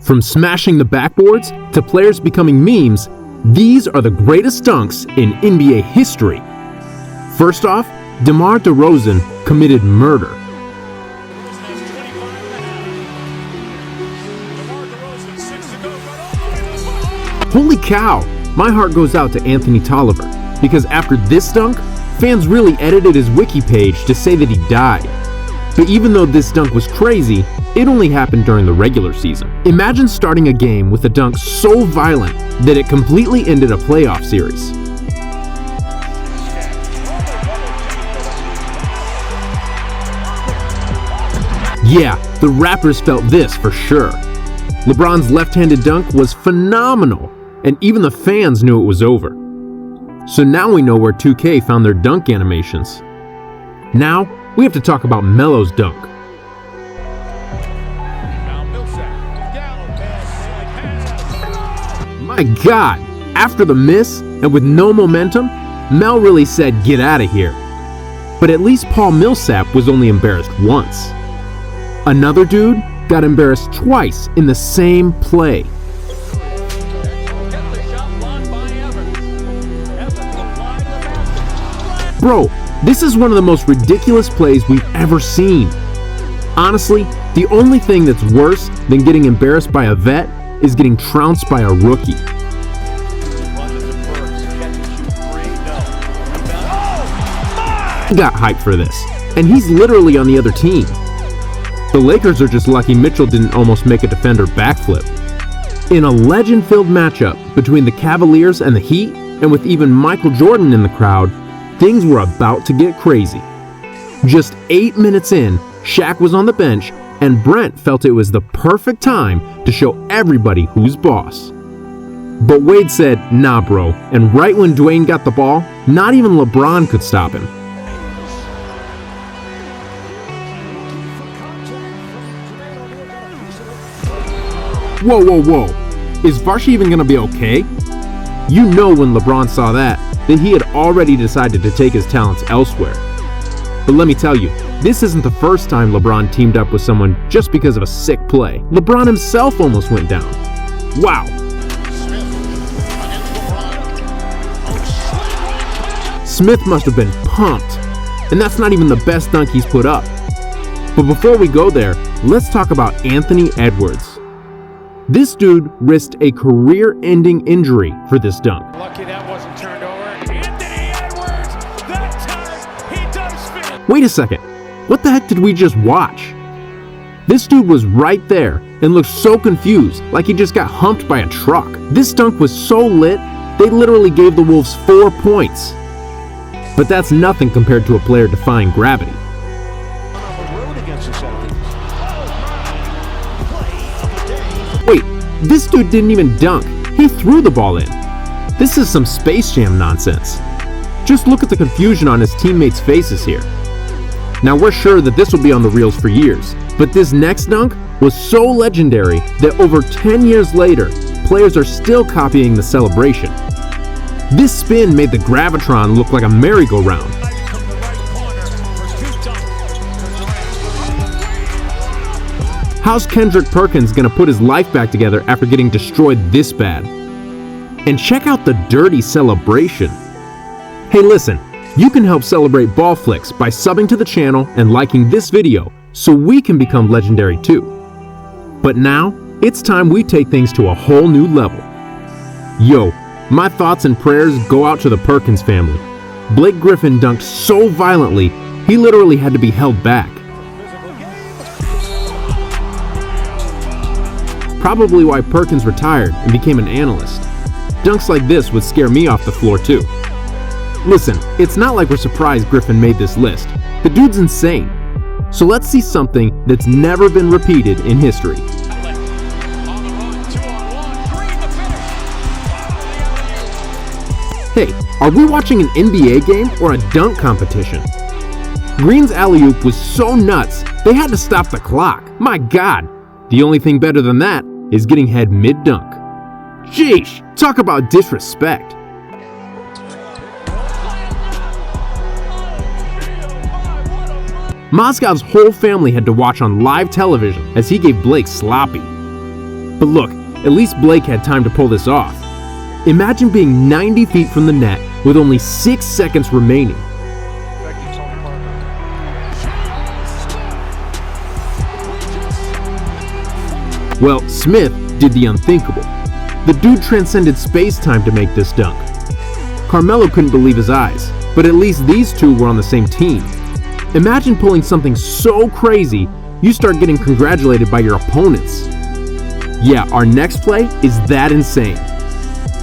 From smashing the backboards to players becoming memes, these are the greatest dunks in NBA history. First off, DeMar DeRozan committed murder. Holy cow! My heart goes out to Anthony Tolliver, because after this dunk, fans really edited his wiki page to say that he died. But even though this dunk was crazy, it only happened during the regular season. Imagine starting a game with a dunk so violent that it completely ended a playoff series. Yeah, the Raptors felt this for sure. LeBron's left-handed dunk was phenomenal, and even the fans knew it was over. So now we know where 2K found their dunk animations. Now, we have to talk about Melo's dunk. My God! After the miss, and with no momentum, Mel really said, "Get out of here." But at least Paul Millsap was only embarrassed once. Another dude got embarrassed twice in the same play. Bro, this is one of the most ridiculous plays we've ever seen. Honestly, the only thing that's worse than getting embarrassed by a vet is getting trounced by a rookie. I got hyped for this, and he's literally on the other team. The Lakers are just lucky Mitchell didn't almost make a defender backflip. In a legend-filled matchup between the Cavaliers and the Heat, and with even Michael Jordan in the crowd, things were about to get crazy. Just 8 minutes in, Shaq was on the bench, and Brent felt it was the perfect time to show everybody who's boss. But Wade said, "Nah, bro," and right when Dwayne got the ball, not even LeBron could stop him. Whoa, whoa, whoa. Is Varshy even gonna be okay? You know when LeBron saw that he had already decided to take his talents elsewhere. But let me tell you, this isn't the first time LeBron teamed up with someone just because of a sick play. LeBron himself almost went down. Wow. Smith must have been pumped. And that's not even the best dunk he's put up. But before we go there, let's talk about Anthony Edwards. This dude risked a career-ending injury for this dunk. Lucky that wasn't turned over. Anthony Edwards, that time he does fit. Wait a second, what the heck did we just watch? This dude was right there and looked so confused, like he just got humped by a truck. This dunk was so lit, they literally gave the Wolves 4 points. But that's nothing compared to a player defying gravity. Wait, this dude didn't even dunk. He threw the ball in. This is some Space Jam nonsense. Just look at the confusion on his teammates' faces here. Now we're sure that this will be on the reels for years, but this next dunk was so legendary that over 10 years later, players are still copying the celebration. This spin made the Gravitron look like a merry-go-round. How's Kendrick Perkins gonna put his life back together after getting destroyed this bad? And check out the dirty celebration. Hey listen, you can help celebrate BallFlix by subbing to the channel and liking this video so we can become legendary too. But now, it's time we take things to a whole new level. Yo, my thoughts and prayers go out to the Perkins family. Blake Griffin dunked so violently, he literally had to be held back. Probably why Perkins retired and became an analyst. Dunks like this would scare me off the floor too. Listen, it's not like we're surprised Griffin made this list. The dude's insane. So let's see something that's never been repeated in history. Hey, are we watching an NBA game or a dunk competition? Green's alley-oop was so nuts, they had to stop the clock. My God, the only thing better than that is getting head mid-dunk. Sheesh, talk about disrespect. Mozgov's whole family had to watch on live television as he gave Blake sloppy. But look, at least Blake had time to pull this off. Imagine being 90 feet from the net with only 6 seconds remaining. Well, Smith did the unthinkable. The dude transcended space-time to make this dunk. Carmelo couldn't believe his eyes, but at least these two were on the same team. Imagine pulling something so crazy, you start getting congratulated by your opponents. Yeah, our next play is that insane.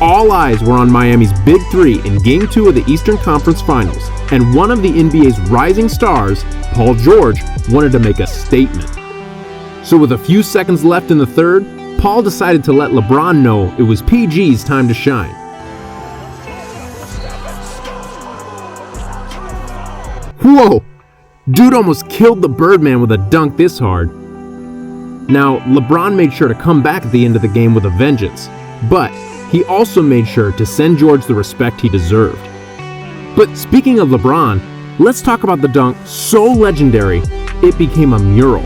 All eyes were on Miami's Big Three in Game 2 of the Eastern Conference Finals, and one of the NBA's rising stars, Paul George, wanted to make a statement. So with a few seconds left in the third, Paul decided to let LeBron know it was PG's time to shine. Whoa! Dude almost killed the Birdman with a dunk this hard. Now, LeBron made sure to come back at the end of the game with a vengeance, but he also made sure to send George the respect he deserved. But speaking of LeBron, let's talk about the dunk so legendary, it became a mural.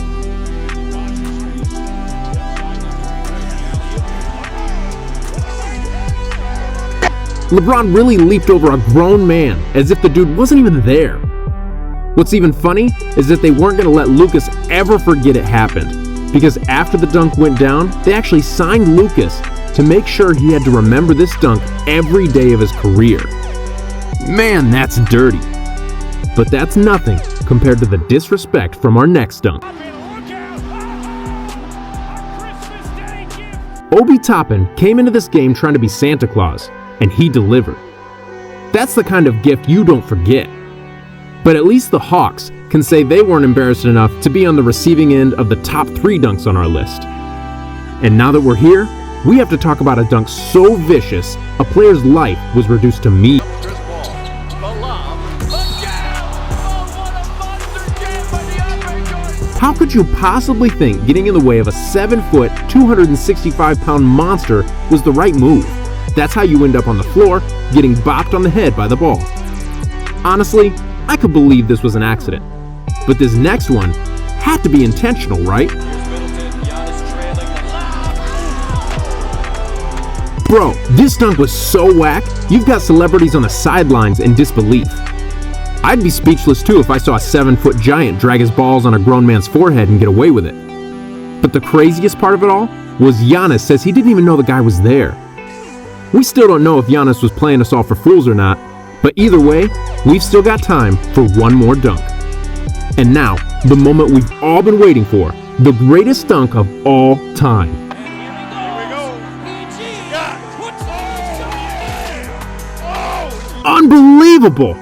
LeBron really leaped over a grown man as if the dude wasn't even there. What's even funny is that they weren't going to let Lucas ever forget it happened, because after the dunk went down, they actually signed Lucas to make sure he had to remember this dunk every day of his career. Man, that's dirty. But that's nothing compared to the disrespect from our next dunk. Obi Toppin came into this game trying to be Santa Claus, and he delivered. That's the kind of gift you don't forget. But at least the Hawks can say they weren't embarrassed enough to be on the receiving end of the top 3 dunks on our list. And now that we're here, we have to talk about a dunk so vicious, a player's life was reduced to me. How could you possibly think getting in the way of a 7-foot, 265-pound monster was the right move? That's how you end up on the floor, getting bopped on the head by the ball. Honestly, I could believe this was an accident. But this next one had to be intentional, right? Bro, this dunk was so whack, you've got celebrities on the sidelines in disbelief. I'd be speechless too if I saw a 7-foot giant drag his balls on a grown man's forehead and get away with it. But the craziest part of it all was Giannis says he didn't even know the guy was there. We still don't know if Giannis was playing us all for fools or not, but either way, we've still got time for one more dunk. And now, the moment we've all been waiting for, the greatest dunk of all time. Unbelievable!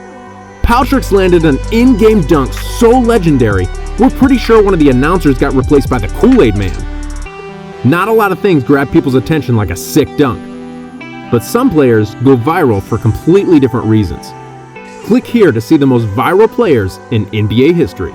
Paltrix landed an in-game dunk so legendary, we're pretty sure one of the announcers got replaced by the Kool-Aid Man. Not a lot of things grab people's attention like a sick dunk, but some players go viral for completely different reasons. Click here to see the most viral players in NBA history.